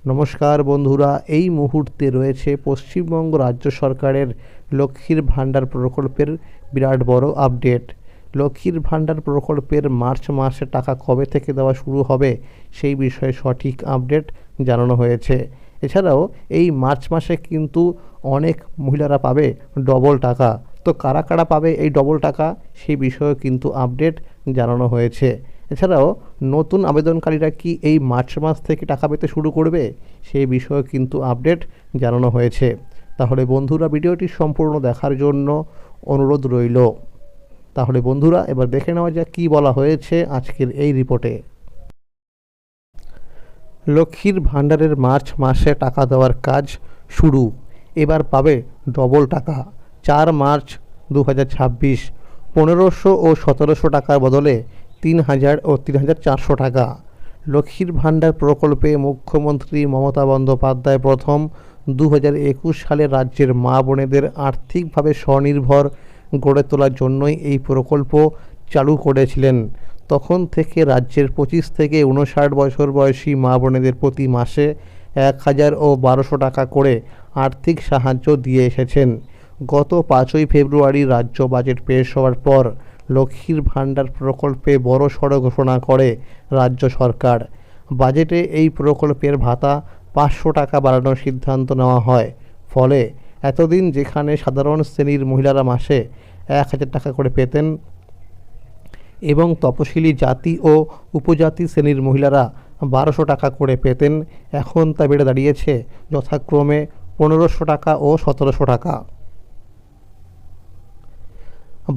নমস্কার বন্ধুরা, এই মুহূর্তে রয়েছে পশ্চিমবঙ্গ রাজ্য সরকারের লক্ষ্মীর ভাণ্ডার প্রকল্পের বিরাট বড় আপডেট। লক্ষ্মীর ভাণ্ডার প্রকল্পের মার্চ মাসে টাকা কবে থেকে দেওয়া শুরু হবে সেই বিষয়ে সঠিক আপডেট জানানো হয়েছে। এছাড়াও এই মার্চ মাসে কিন্তু অনেক মহিলারা পাবে ডবল টাকা। তো কারা কারা পাবে এই ডবল টাকা সেই বিষয়েও কিন্তু আপডেট জানানো হয়েছে। এছাড়াও নতুন আবেদনকারীরা কি এই মার্চ মাস থেকে টাকা পেতে শুরু করবে সেই বিষয়ে কিন্তু আপডেট জানানো হয়েছে। তাহলে বন্ধুরা, ভিডিওটি সম্পূর্ণ দেখার জন্য অনুরোধ রইল। তাহলে বন্ধুরা, এবার দেখে নেওয়া যাক কী বলা হয়েছে আজকের এই রিপোর্টে। লক্ষ্মীর ভাণ্ডারের মার্চ মাসে টাকা দেওয়ার কাজ শুরু। এবার পাবে ডবল টাকা। 4 মার্চ 2026 1500 ও 1700 টাকার বদলে 3000 ও 3400 টাকা। লক্ষ্মীর ভাণ্ডার প্রকল্পে মুখ্যমন্ত্রী মমতা বন্দ্যোপাধ্যায় প্রথম 2021 সালে রাজ্যের মা বোনেদের আর্থিকভাবে স্বনির্ভর গড়ে তোলার জন্যই এই প্রকল্প চালু করেছিলেন। তখন থেকে রাজ্যের 25 থেকে 59 বছর বয়সী মা বোনেদের প্রতি মাসে 1000 ও 1200 টাকা করে আর্থিক সাহায্য দিয়ে এসেছেন। গত 5ই ফেব্রুয়ারি রাজ্য বাজেট পেশ হওয়ার পর লক্ষ্মীর ভাণ্ডার প্রকল্পে বড়সড় ঘোষণা করে রাজ্য সরকার। বাজেটে এই প্রকল্পের ভাতা 500 টাকা বাড়ানোর সিদ্ধান্ত নেওয়া হয়। ফলে এতদিন যেখানে সাধারণ শ্রেণীর মহিলারা মাসে 1000 টাকা করে পেতেন এবং তপশিলি জাতি ও উপজাতি শ্রেণীর মহিলারা 1200 টাকা করে পেতেন, এখন তা বেড়ে দাঁড়িয়েছে যথাক্রমে 1500 টাকা ও 1700 টাকা।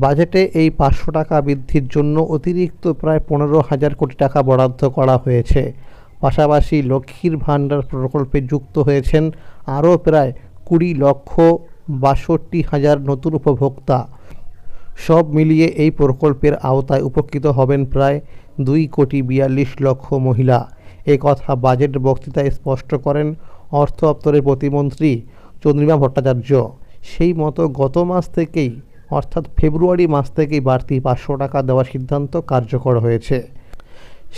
বাজেটে এই 500 টাকা বৃদ্ধির জন্য অতিরিক্ত প্রায় 15,000 কোটি টাকা বরাদ্দ করা হয়েছে। পাশাপাশি লক্ষ্মীর ভাণ্ডার প্রকল্পে যুক্ত হয়েছেন আরও প্রায় 20,62,000 নতুন উপভোক্তা। সব মিলিয়ে এই প্রকল্পের আওতায় উপকৃত হবেন প্রায় 2,42,00,000 মহিলা। এ কথা বাজেট বক্তৃতায় স্পষ্ট করেন অর্থ দপ্তরের প্রতিমন্ত্রী চন্দ্রিমা ভট্টাচার্য। সেই মতো গত মাস থেকেই অর্থাৎ ফেব্রুয়ারি মাস থেকেই বাড়তি 500 টাকা দেওয়ার সিদ্ধান্ত কার্যকর হয়েছে।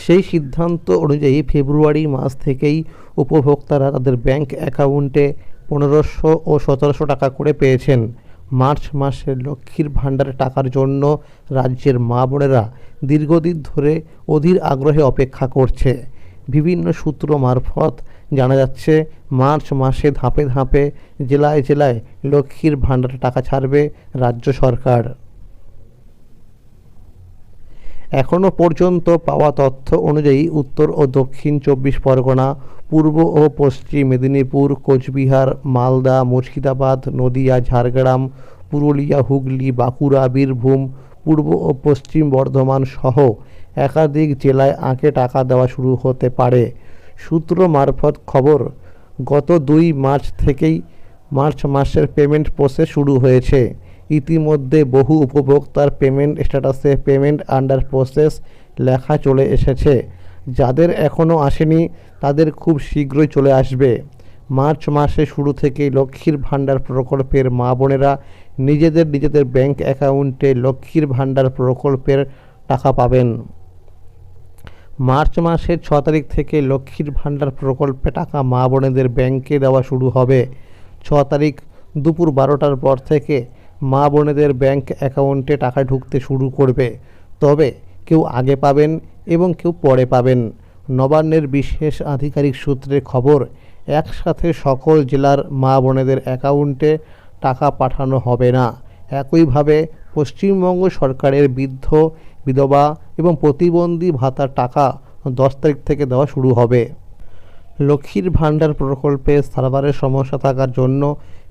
সেই সিদ্ধান্ত অনুযায়ী ফেব্রুয়ারি মাস থেকেই উপভোক্তারা তাদের ব্যাংক অ্যাকাউন্টে 1500 ও 1700 টাকা করে পেয়েছেন। মার্চ মাসে লক্ষ্মীর ভাণ্ডারে টাকার জন্য রাজ্যের মা বোনেরা দীর্ঘদিন ধরে অধীর আগ্রহে অপেক্ষা করছে। বিভিন্ন সূত্র মারফত জানা যাচ্ছে, মার্চ মাসে ধাপে ধাপে জেলায় জেলায় লক্ষ্মীর ভাণ্ডারে টাকা ছাড়বে রাজ্য সরকার। এখনও পর্যন্ত পাওয়া তথ্য অনুযায়ী উত্তর ও দক্ষিণ 24 পরগনা, পূর্ব ও পশ্চিম মেদিনীপুর, কোচবিহার, মালদা, মুর্শিদাবাদ, নদিয়া, ঝাড়গ্রাম, পুরুলিয়া, হুগলি, বাঁকুড়া, বীরভূম, পূর্ব ও পশ্চিম বর্ধমান সহ একাধিক জেলায় আগে টাকা দেওয়া শুরু হতে পারে। সূত্র মারফত খবর, গত 2 মার্চ থেকেই মার্চ মাসের পেমেন্ট প্রসেস শুরু হয়েছে। ইতিমধ্যে বহু উপভোক্তার পেমেন্ট স্ট্যাটাসে পেমেন্ট আন্ডার প্রসেস লেখা চলে এসেছে। যাদের এখনও আসেনি তাদের খুব শীঘ্রই চলে আসবে। মার্চ মাসে শুরু থেকেই লক্ষ্মীর ভাণ্ডার প্রকল্পের মা বোনেরা নিজেদের ব্যাংক অ্যাকাউন্টে লক্ষ্মীর ভাণ্ডার প্রকল্পের টাকা পাবেন। মার্চ মাসের 6 তারিখ থেকে লক্ষ্মীর ভাণ্ডার প্রকল্পে টাকা মা বোনেদের ব্যাংকে দেওয়া শুরু হবে। 6 তারিখ দুপুর 12টার পর থেকে মা বোনেদের ব্যাংক অ্যাকাউন্টে টাকা ঢুকতে শুরু করবে। তবে কেউ আগে পাবেন এবং কেউ পরে পাবেন। নবান্নের বিশেষ আধিকারিক সূত্রে খবর, একসাথে সকল জেলার মা বোনেদের অ্যাকাউন্টে টাকা পাঠানো হবে না। একইভাবে পশ্চিমবঙ্গ সরকারের বৃদ্ধ, বিধবা এবং প্রতিবন্ধী ভাতার টাকা 10 তারিখ থেকে দেওয়া শুরু হবে। লক্ষ্মীর ভাণ্ডার প্রকল্পে সার্ভারের সমস্যা থাকার জন্য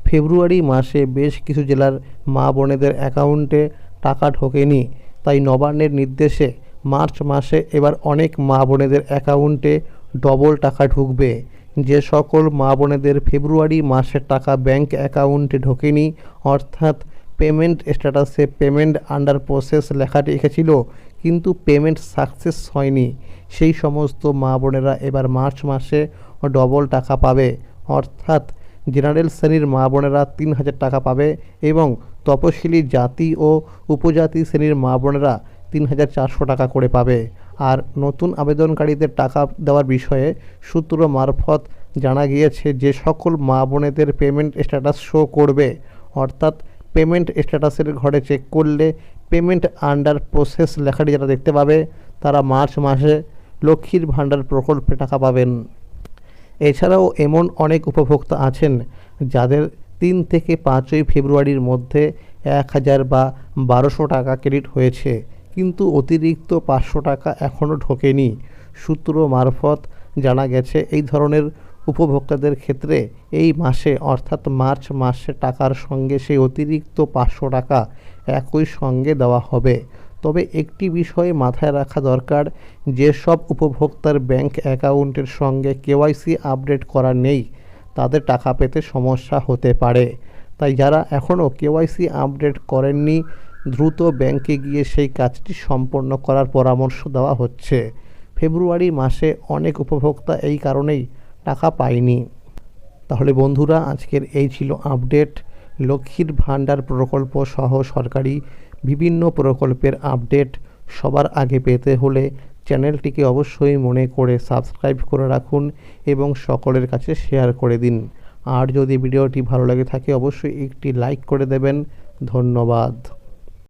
ফেব্রুয়ারি মাসে বেশ কিছু জেলার মা বোনেদের অ্যাকাউন্টে টাকা ঢোকেনি। তাই নবান্নের নির্দেশে মার্চ মাসে এবার অনেক মা বোনেদের অ্যাকাউন্টে ডবল টাকা ঢুকবে। যে সকল মা বোনেদের ফেব্রুয়ারি মাসের টাকা ব্যাংক অ্যাকাউন্টে ঢোকেনি, অর্থাৎ পেমেন্ট স্ট্যাটাসে পেমেন্ট আন্ডার প্রসেস লেখাটি রেখেছিল কিন্তু পেমেন্ট সাকসেস হয়নি, সেই সমস্ত মা বোনেরা এবার মার্চ মাসে ডবল টাকা পাবে। অর্থাৎ জেনারেল শ্রেণীর মা বোনেরা 3000 টাকা পাবে এবং তপশিলি জাতি ও উপজাতি শ্রেণীর মা বোনেরা 3400 টাকা করে পাবে। আর নতুন আবেদনকারীদের টাকা দেওয়ার বিষয়ে সূত্র মারফত জানা গিয়েছে যে সকল মা বোনেদের পেমেন্ট স্ট্যাটাস শো করবে, অর্থাৎ পেমেন্ট স্ট্যাটাসের ঘরে চেক করলে পেমেন্ট আন্ডার প্রসেস লেখাটি যারা দেখতে পাবে তারা মার্চ মাসে লক্ষ্মীর ভাণ্ডার প্রকল্পে টাকা পাবেন। এছাড়াও এমন অনেক উপভোক্তা আছেন যাদের 3 থেকে 5ই ফেব্রুয়ারির মধ্যে 1000 বা 1200 টাকা ক্রেডিট হয়েছে, কিন্তু অতিরিক্ত 500 টাকা এখনও ঢোকেনি। সূত্র মারফত জানা গেছে এই ধরনের উপভোক্তাদের ক্ষেত্রে এই মাসে অর্থাৎ মার্চ মাসে টাকার সঙ্গে সেই অতিরিক্ত 500 টাকা একই সঙ্গে দেওয়া হবে। তবে একটি বিষয়ে মাথায় রাখা দরকার, যেসব উপভোক্তার ব্যাংক অ্যাকাউন্টের সঙ্গে কেওয়াইসি আপডেট করা নেই তাদের টাকা পেতে সমস্যা হতে পারে। তাই যারা এখনও কেওয়াইসি আপডেট করেননি দ্রুত ব্যাংকে গিয়ে সেই কাজটি সম্পন্ন করার পরামর্শ দেওয়া হচ্ছে। ফেব্রুয়ারি মাসে অনেক উপভোক্তা এই কারণেই টাকা পায়নি। তাহলে বন্ধুরা, আজকের এই ছিল আপডেট। লক্ষ্মীর ভাণ্ডার প্রকল্প সহ সরকারি বিভিন্ন প্রকল্পের আপডেট সবার আগে পেতে হলে চ্যানেলটিকে অবশ্যই মনে করে সাবস্ক্রাইব করে রাখুন এবং সকলের কাছে শেয়ার করে দিন। আর যদি ভিডিওটি ভালো লাগে থাকে অবশ্যই একটি লাইক করে দেবেন। ধন্যবাদ।